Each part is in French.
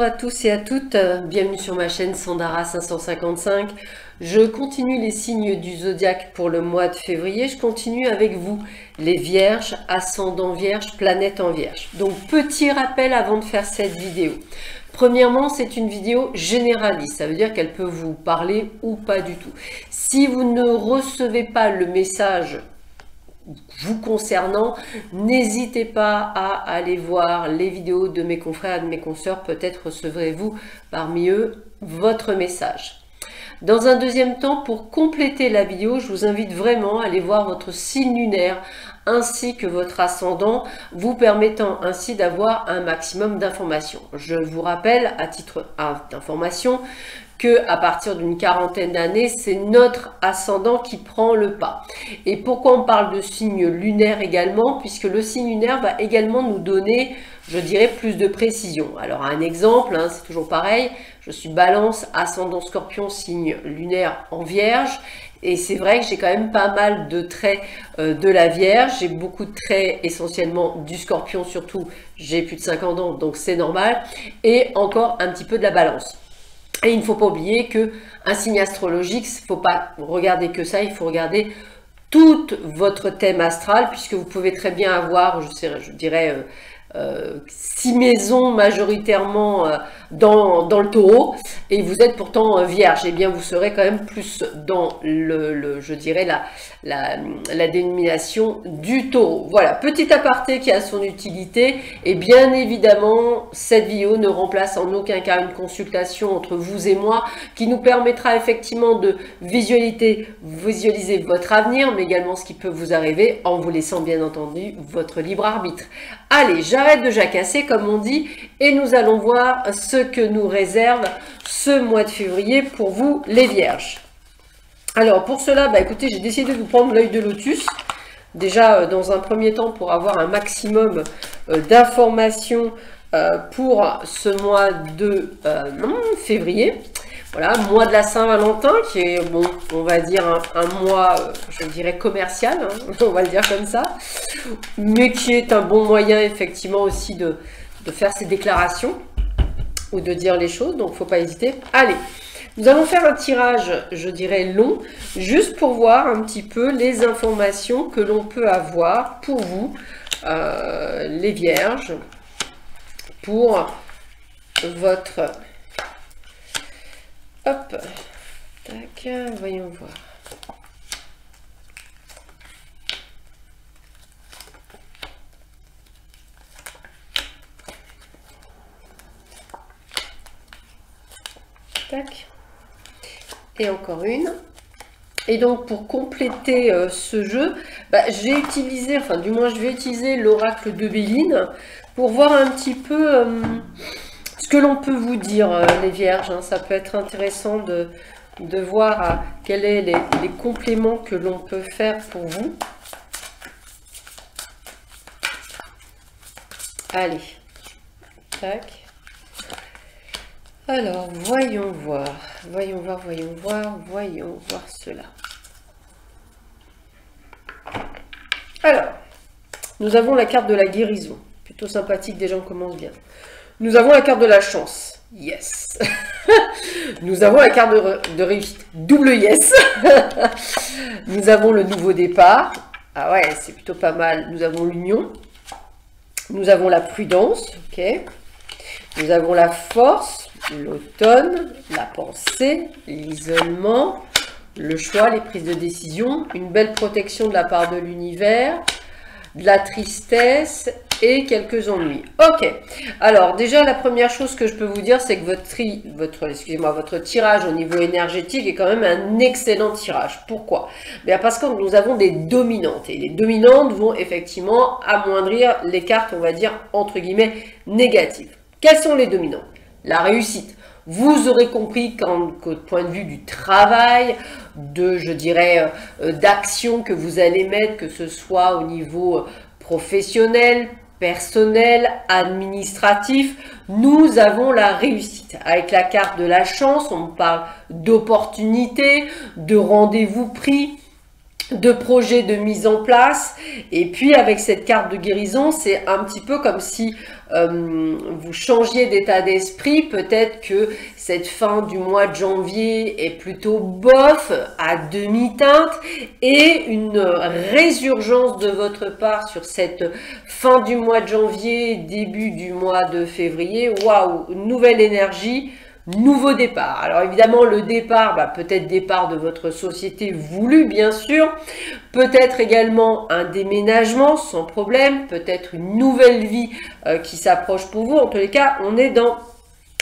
Bonjour à tous et à toutes, bienvenue sur ma chaîne Sandara 555. Je continue les signes du zodiaque pour le mois de février. Je continue avec vous, les vierges, ascendant vierge, planète en vierge. Donc petit rappel avant de faire cette vidéo. Premièrement, c'est une vidéo généraliste, ça veut dire qu'elle peut vous parler ou pas du tout. Si vous ne recevez pas le message vous concernant, n'hésitez pas à aller voir les vidéos de mes confrères et de mes consoeurs, peut-être recevrez-vous parmi eux votre message. Dans un deuxième temps, pour compléter la vidéo, je vous invite vraiment à aller voir votre signe lunaire ainsi que votre ascendant, vous permettant ainsi d'avoir un maximum d'informations. Je vous rappelle, à titre d'information, que à partir d'une quarantaine d'années, c'est notre ascendant qui prend le pas. Et pourquoi on parle de signe lunaire également? Puisque le signe lunaire va également nous donner, je dirais, plus de précision. Alors un exemple, hein, c'est toujours pareil, je suis Balance, ascendant Scorpion, signe lunaire en Vierge. Et c'est vrai que j'ai quand même pas mal de traits de la Vierge. J'ai beaucoup de traits essentiellement du Scorpion, surtout j'ai plus de 50 ans, donc c'est normal. Et encore un petit peu de la Balance. Et il ne faut pas oublier qu'un signe astrologique, il ne faut pas regarder que ça, il faut regarder tout votre thème astral, puisque vous pouvez très bien avoir, je dirais, 6 maisons majoritairement dans le taureau, et vous êtes pourtant vierge, et bien vous serez quand même plus dans je dirais la dénomination du taureau. Voilà, petit aparté qui a son utilité, et bien évidemment cette vidéo ne remplace en aucun cas une consultation entre vous et moi, qui nous permettra effectivement de visualiser votre avenir, mais également ce qui peut vous arriver, en vous laissant bien entendu votre libre arbitre. Allez, j'arrête de jacasser comme on dit, et nous allons voir ce que nous réserve ce mois de février pour vous les vierges. Alors pour cela, écoutez, j'ai décidé de vous prendre l'œil de lotus, déjà dans un premier temps pour avoir un maximum d'informations pour ce mois de février. Voilà, mois de la Saint-Valentin, qui est, bon, on va dire un mois, je dirais, commercial, hein, on va le dire comme ça, mais qui est un bon moyen, effectivement, aussi de faire ses déclarations, ou de dire les choses, donc il ne faut pas hésiter. Allez, nous allons faire un tirage, je dirais, long, juste pour voir un petit peu les informations que l'on peut avoir pour vous, les vierges, pour votre... Hop, tac, voyons voir. Tac. Et encore une. Et donc pour compléter ce jeu, j'ai utilisé, enfin du moins je vais utiliser l'oracle de Béline pour voir un petit peu... ce que l'on peut vous dire, les vierges, hein, ça peut être intéressant de voir quels sont les compléments que l'on peut faire pour vous. Allez, tac. Alors, voyons voir cela. Alors, nous avons la carte de la guérison, plutôt sympathique, déjà on commence bien. Nous avons la carte de la chance. Yes. Nous avons la carte de réussite. Double yes. Nous avons le nouveau départ. Ah ouais, c'est plutôt pas mal. Nous avons l'union. Nous avons la prudence. Ok. Nous avons la force, l'automne, la pensée, l'isolement, le choix, les prises de décision, une belle protection de la part de l'univers, de la tristesse et quelques ennuis. Ok, alors déjà la première chose que je peux vous dire, c'est que votre tirage au niveau énergétique est quand même un excellent tirage. Pourquoi? Bien parce que nous avons des dominantes, et les dominantes vont effectivement amoindrir les cartes, on va dire, entre guillemets, négatives. Quelles sont les dominantes? La réussite. Vous aurez compris qu'au point de vue du travail, je dirais, d'action que vous allez mettre, que ce soit au niveau professionnel, personnel, administratif, nous avons la réussite. Avec la carte de la chance, on parle d'opportunités, de rendez-vous pris, de projets de mise en place. Et puis avec cette carte de guérison, c'est un petit peu comme si vous changiez d'état d'esprit, peut-être que cette fin du mois de janvier est plutôt bof, à demi-teinte, et une résurgence de votre part sur cette fin du mois de janvier, début du mois de février. Waouh, nouvelle énergie. Nouveau départ. Alors évidemment, le départ, peut-être départ de votre société voulu, bien sûr. Peut-être également un déménagement sans problème. Peut-être une nouvelle vie qui s'approche pour vous. En tous les cas, on est dans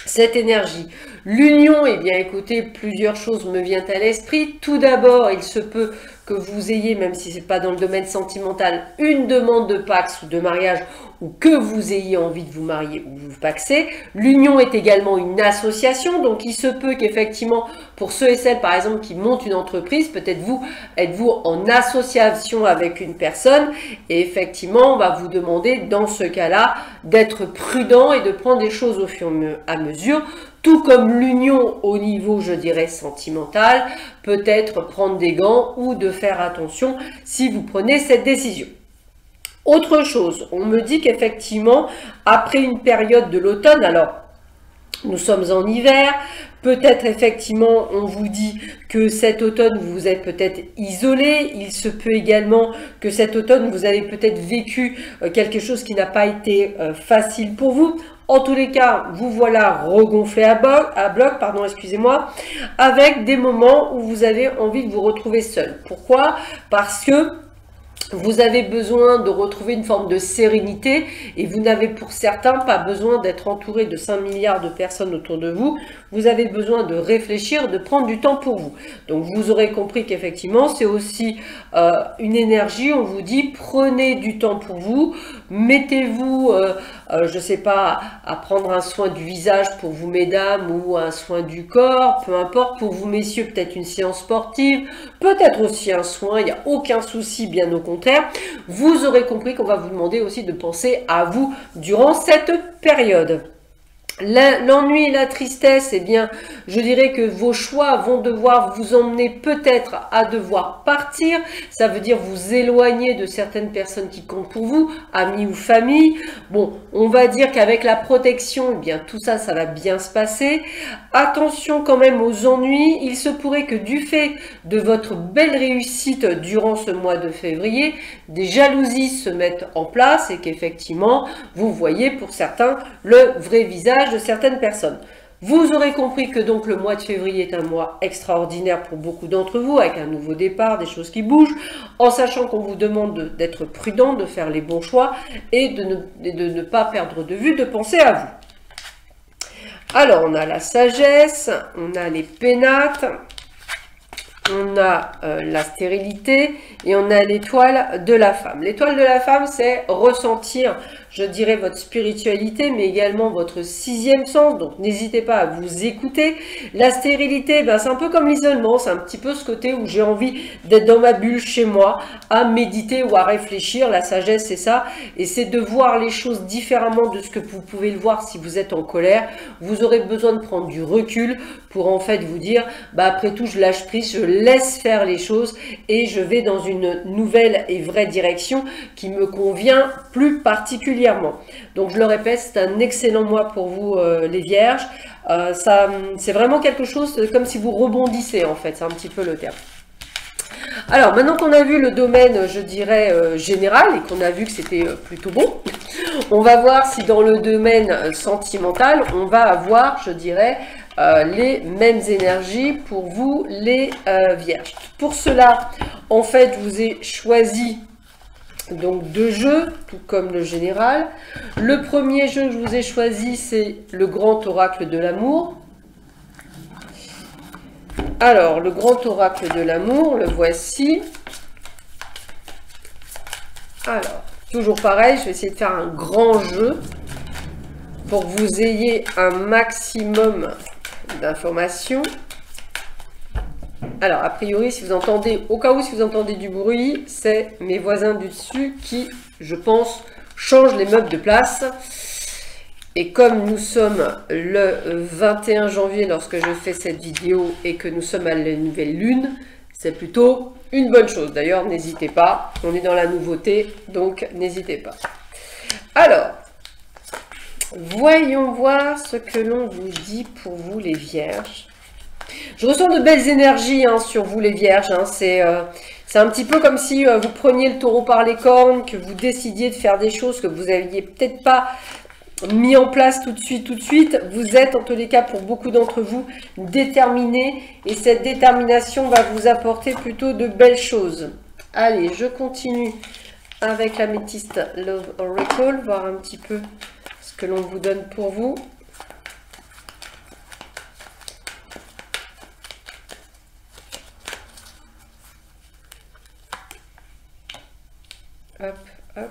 cette énergie. L'union, eh bien écoutez, plusieurs choses me viennent à l'esprit. Tout d'abord, il se peut que vous ayez, même si ce n'est pas dans le domaine sentimental, une demande de pax ou de mariage, ou que vous ayez envie de vous marier ou vous paxer. L'union est également une association, donc il se peut qu'effectivement, pour ceux et celles par exemple qui montent une entreprise, peut-être vous, êtes-vous en association avec une personne, et effectivement, on va vous demander dans ce cas-là d'être prudent et de prendre les choses au fur et à mesure. Tout comme l'union au niveau, je dirais, sentimental, peut-être prendre des gants ou de faire attention si vous prenez cette décision. Autre chose, on me dit qu'effectivement, après une période de l'automne, alors nous sommes en hiver, peut-être effectivement on vous dit que cet automne vous êtes peut-être isolé, il se peut également que cet automne vous avez peut-être vécu quelque chose qui n'a pas été facile pour vous. En tous les cas, vous voilà regonflé à bloc, excusez-moi, avec des moments où vous avez envie de vous retrouver seul. Pourquoi? Parce que vous avez besoin de retrouver une forme de sérénité et vous n'avez pour certains pas besoin d'être entouré de 5 milliards de personnes autour de vous. Vous avez besoin de réfléchir, de prendre du temps pour vous. Donc vous aurez compris qu'effectivement c'est aussi une énergie, on vous dit prenez du temps pour vous, mettez-vous, je sais pas, à prendre un soin du visage pour vous mesdames ou un soin du corps, peu importe, pour vous messieurs peut-être une séance sportive, peut-être aussi un soin, il n'y a aucun souci, bien au contraire. Vous aurez compris qu'on va vous demander aussi de penser à vous durant cette période. L'ennui et la tristesse, eh bien, je dirais que vos choix vont devoir vous emmener peut-être à devoir partir. Ça veut dire vous éloigner de certaines personnes qui comptent pour vous, amis ou famille. Bon, on va dire qu'avec la protection, eh bien, tout ça, ça va bien se passer. Attention quand même aux ennuis. Il se pourrait que du fait de votre belle réussite durant ce mois de février, des jalousies se mettent en place et qu'effectivement, vous voyez pour certains le vrai visage de certaines personnes. Vous aurez compris que donc le mois de février est un mois extraordinaire pour beaucoup d'entre vous, avec un nouveau départ, des choses qui bougent, en sachant qu'on vous demande d'être prudent, de faire les bons choix et de ne pas perdre de vue, de penser à vous. Alors, on a la sagesse, on a les pénates, on a la stérilité et on a l'étoile de la femme. L'étoile de la femme, c'est ressentir, je dirais, votre spiritualité, mais également votre sixième sens. Donc, n'hésitez pas à vous écouter. La stérilité, c'est un peu comme l'isolement. C'est un petit peu ce côté où j'ai envie d'être dans ma bulle chez moi, à méditer ou à réfléchir. La sagesse, c'est ça. Et c'est de voir les choses différemment de ce que vous pouvez le voir si vous êtes en colère. Vous aurez besoin de prendre du recul pour en fait vous dire, après tout, je lâche prise, je laisse faire les choses et je vais dans une nouvelle et vraie direction qui me convient plus particulièrement. Donc je le répète, c'est un excellent mois pour vous les vierges. C'est vraiment quelque chose comme si vous rebondissez en fait, c'est un petit peu le terme. Alors maintenant qu'on a vu le domaine, je dirais, général et qu'on a vu que c'était plutôt bon, on va voir si dans le domaine sentimental, on va avoir, je dirais, les mêmes énergies pour vous les vierges. Pour cela, en fait, je vous ai choisi donc deux jeux, tout comme le général. Le premier jeu que je vous ai choisi, c'est le grand oracle de l'amour. Alors, le grand oracle de l'amour, le voici. Alors, toujours pareil, je vais essayer de faire un grand jeu pour que vous ayez un maximum d'informations. Alors, a priori, si vous entendez, au cas où si vous entendez du bruit, c'est mes voisins du dessus qui, je pense, changent les meubles de place. Et comme nous sommes le 21 janvier lorsque je fais cette vidéo et que nous sommes à la nouvelle lune, c'est plutôt une bonne chose. D'ailleurs, n'hésitez pas, on est dans la nouveauté, donc n'hésitez pas. Alors, Voyons voir ce que l'on vous dit pour vous les vierges. Je ressens de belles énergies hein, sur vous les vierges. Hein. C'est un petit peu comme si vous preniez le taureau par les cornes, que vous décidiez de faire des choses que vous n'aviez peut-être pas mis en place tout de suite. Vous êtes en tous les cas pour beaucoup d'entre vous déterminés et cette détermination va vous apporter plutôt de belles choses. Allez, je continue avec l'améthyste Love Oracle, voir un petit peu ce que l'on vous donne pour vous. Hop, hop.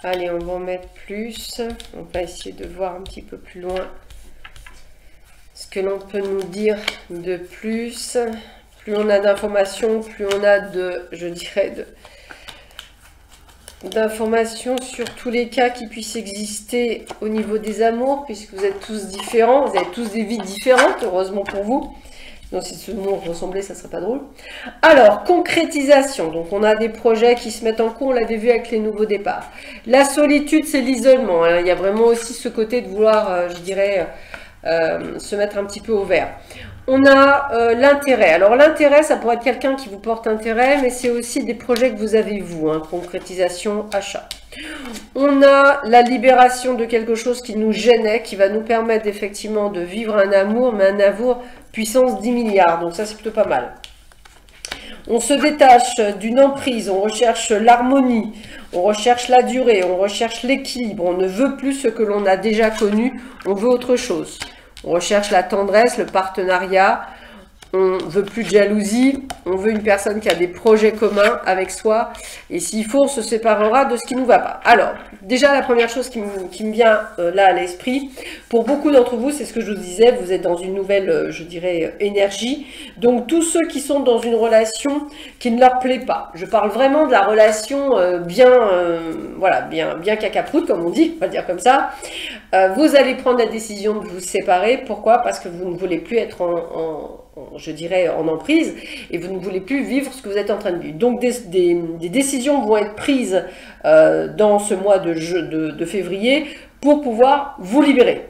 Allez, on va en mettre plus. On va essayer de voir un petit peu plus loin ce que l'on peut nous dire de plus. Plus on a d'informations, plus on a de, je dirais, d'informations sur tous les cas qui puissent exister au niveau des amours, puisque vous êtes tous différents, vous avez tous des vies différentes, heureusement pour vous. Donc si ce mot ressemblait, ça serait pas drôle. Alors, concrétisation. Donc on a des projets qui se mettent en cours, on l'avait vu avec les nouveaux départs. La solitude, c'est l'isolement. Hein. Il y a vraiment aussi ce côté de vouloir, je dirais, se mettre un petit peu au vert. On a l'intérêt. Alors l'intérêt, ça pourrait être quelqu'un qui vous porte intérêt, mais c'est aussi des projets que vous avez vous, hein, concrétisation, achat. On a la libération de quelque chose qui nous gênait, qui va nous permettre effectivement de vivre un amour, mais un amour puissance 10 milliards. Donc ça, c'est plutôt pas mal. On se détache d'une emprise, on recherche l'harmonie, on recherche la durée, on recherche l'équilibre. On ne veut plus ce que l'on a déjà connu, on veut autre chose. On recherche la tendresse, le partenariat, on ne veut plus de jalousie, on veut une personne qui a des projets communs avec soi. Et s'il faut, on se séparera de ce qui ne nous va pas. Alors, déjà la première chose qui me vient là à l'esprit, pour beaucoup d'entre vous, c'est ce que je vous disais, vous êtes dans une nouvelle, je dirais, énergie. Donc tous ceux qui sont dans une relation qui ne leur plaît pas, je parle vraiment de la relation voilà, bien cacaproute, comme on dit, on va dire comme ça. Vous allez prendre la décision de vous séparer. Pourquoi? Parce que vous ne voulez plus être je dirais, en emprise, et vous ne voulez plus vivre ce que vous êtes en train de vivre. Donc des décisions vont être prises dans ce mois de février pour pouvoir vous libérer.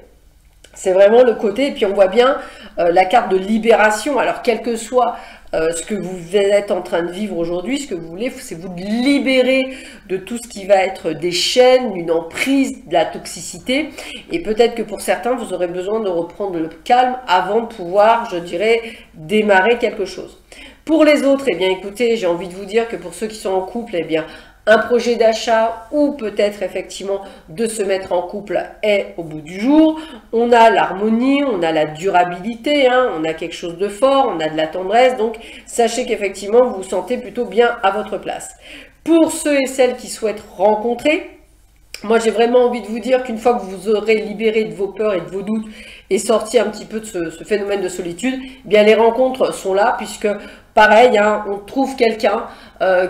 C'est vraiment le côté, et puis on voit bien la carte de libération. Alors quel que soit ce que vous êtes en train de vivre aujourd'hui, ce que vous voulez, c'est vous libérer de tout ce qui va être des chaînes, d'une emprise, de la toxicité. Et peut-être que pour certains, vous aurez besoin de reprendre le calme avant de pouvoir, je dirais, démarrer quelque chose. Pour les autres, eh bien écoutez, j'ai envie de vous dire que pour ceux qui sont en couple, eh bien un projet d'achat ou peut-être effectivement de se mettre en couple est au bout du jour. On a l'harmonie, on a la durabilité, hein, on a quelque chose de fort, on a de la tendresse. Donc sachez qu'effectivement vous vous sentez plutôt bien à votre place. Pour ceux et celles qui souhaitent rencontrer, moi j'ai vraiment envie de vous dire qu'une fois que vous aurez libéré de vos peurs et de vos doutes et sorti un petit peu de ce phénomène de solitude, eh bien les rencontres sont là, puisque pareil, hein, on trouve quelqu'un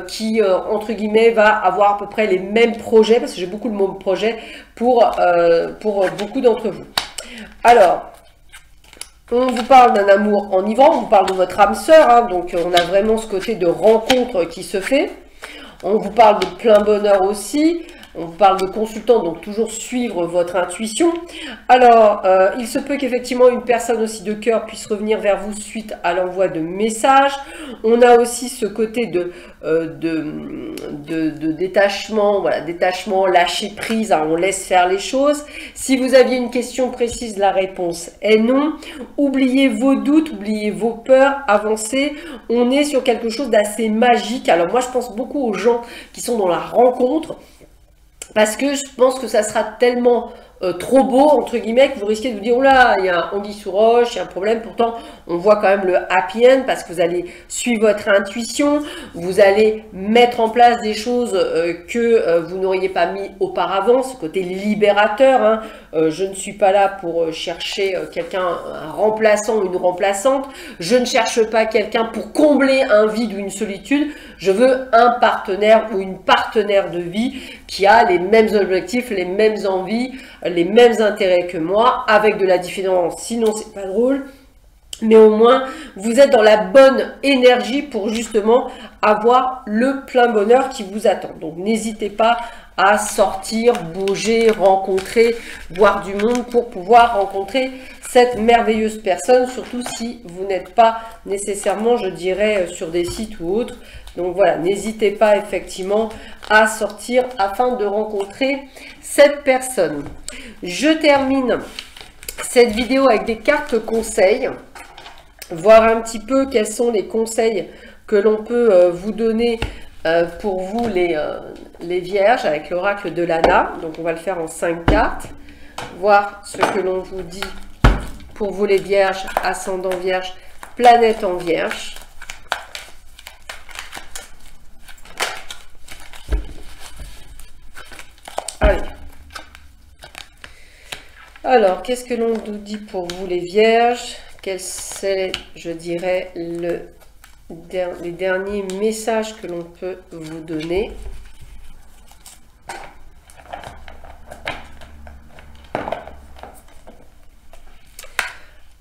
qui, entre guillemets, va avoir à peu près les mêmes projets, parce que j'ai beaucoup de mots projet pour beaucoup d'entre vous. Alors, on vous parle d'un amour enivrant, on vous parle de votre âme sœur, hein, donc on a vraiment ce côté de rencontre qui se fait. On vous parle de plein bonheur aussi. On vous parle de consultant, donc toujours suivre votre intuition. Alors, il se peut qu'effectivement une personne aussi de cœur puisse revenir vers vous suite à l'envoi de messages. On a aussi ce côté de détachement, voilà, détachement, lâcher prise, hein, on laisse faire les choses. Si vous aviez une question précise, la réponse est non. Oubliez vos doutes, oubliez vos peurs, avancez. On est sur quelque chose d'assez magique. Alors moi, je pense beaucoup aux gens qui sont dans la rencontre, parce que je pense que ça sera tellement trop beau, entre guillemets, que vous risquez de vous dire, oh là, il y a un anguille sous roche, il y a un problème. Pourtant, on voit quand même le happy end, parce que vous allez suivre votre intuition, vous allez mettre en place des choses que vous n'auriez pas mis auparavant, ce côté libérateur. Hein. Je ne suis pas là pour chercher quelqu'un, un remplaçant ou une remplaçante. Je ne cherche pas quelqu'un pour combler un vide ou une solitude. Je veux un partenaire ou une partenaire de vie qui a les mêmes objectifs, les mêmes envies, les mêmes intérêts que moi, avec de la différence. Sinon, c'est pas drôle. Mais au moins, vous êtes dans la bonne énergie pour justement avoir le plein bonheur qui vous attend. Donc, n'hésitez pas à sortir, bouger, rencontrer, voir du monde pour pouvoir rencontrer cette merveilleuse personne, surtout si vous n'êtes pas nécessairement, je dirais, sur des sites ou autres. Donc voilà, n'hésitez pas effectivement à sortir afin de rencontrer cette personne. Je termine cette vidéo avec des cartes conseils, voir un petit peu quels sont les conseils que l'on peut vous donner pour vous les vierges avec l'oracle de Lana. Donc on va le faire en 5 cartes, voir ce que l'on vous dit pour vous les vierges, ascendant vierge, planète en vierge. Allez. Alors, qu'est-ce que l'on nous dit pour vous les vierges? Quels c'est, je dirais, les derniers messages que l'on peut vous donner?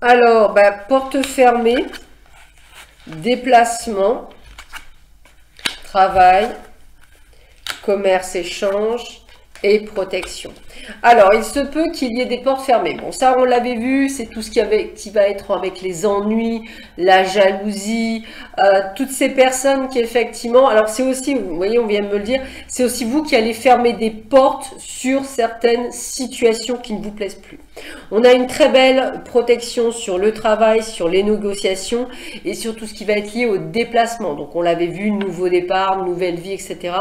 Alors, porte fermée, déplacement, travail, commerce, échange et protection. Alors, il se peut qu'il y ait des portes fermées. Bon, ça, on l'avait vu, c'est tout ce qui va être avec les ennuis, la jalousie, toutes ces personnes qui, effectivement... Alors, c'est aussi, vous voyez, on vient de me le dire, c'est aussi vous qui allez fermer des portes sur certaines situations qui ne vous plaisent plus. On a une très belle protection sur le travail, sur les négociations et sur tout ce qui va être lié au déplacement. Donc, on l'avait vu, nouveau départ, nouvelle vie, etc.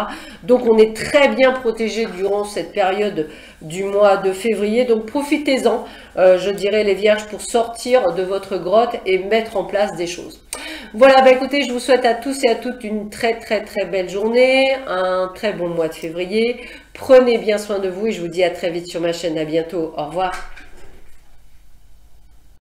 Donc, on est très bien protégé durant cette période du mois de février. Donc, profitez-en, je dirais, les vierges, pour sortir de votre grotte et mettre en place des choses. Voilà, écoutez, je vous souhaite à tous et à toutes une très belle journée, un très bon mois de février. Prenez bien soin de vous et je vous dis à très vite sur ma chaîne. À bientôt. Au revoir.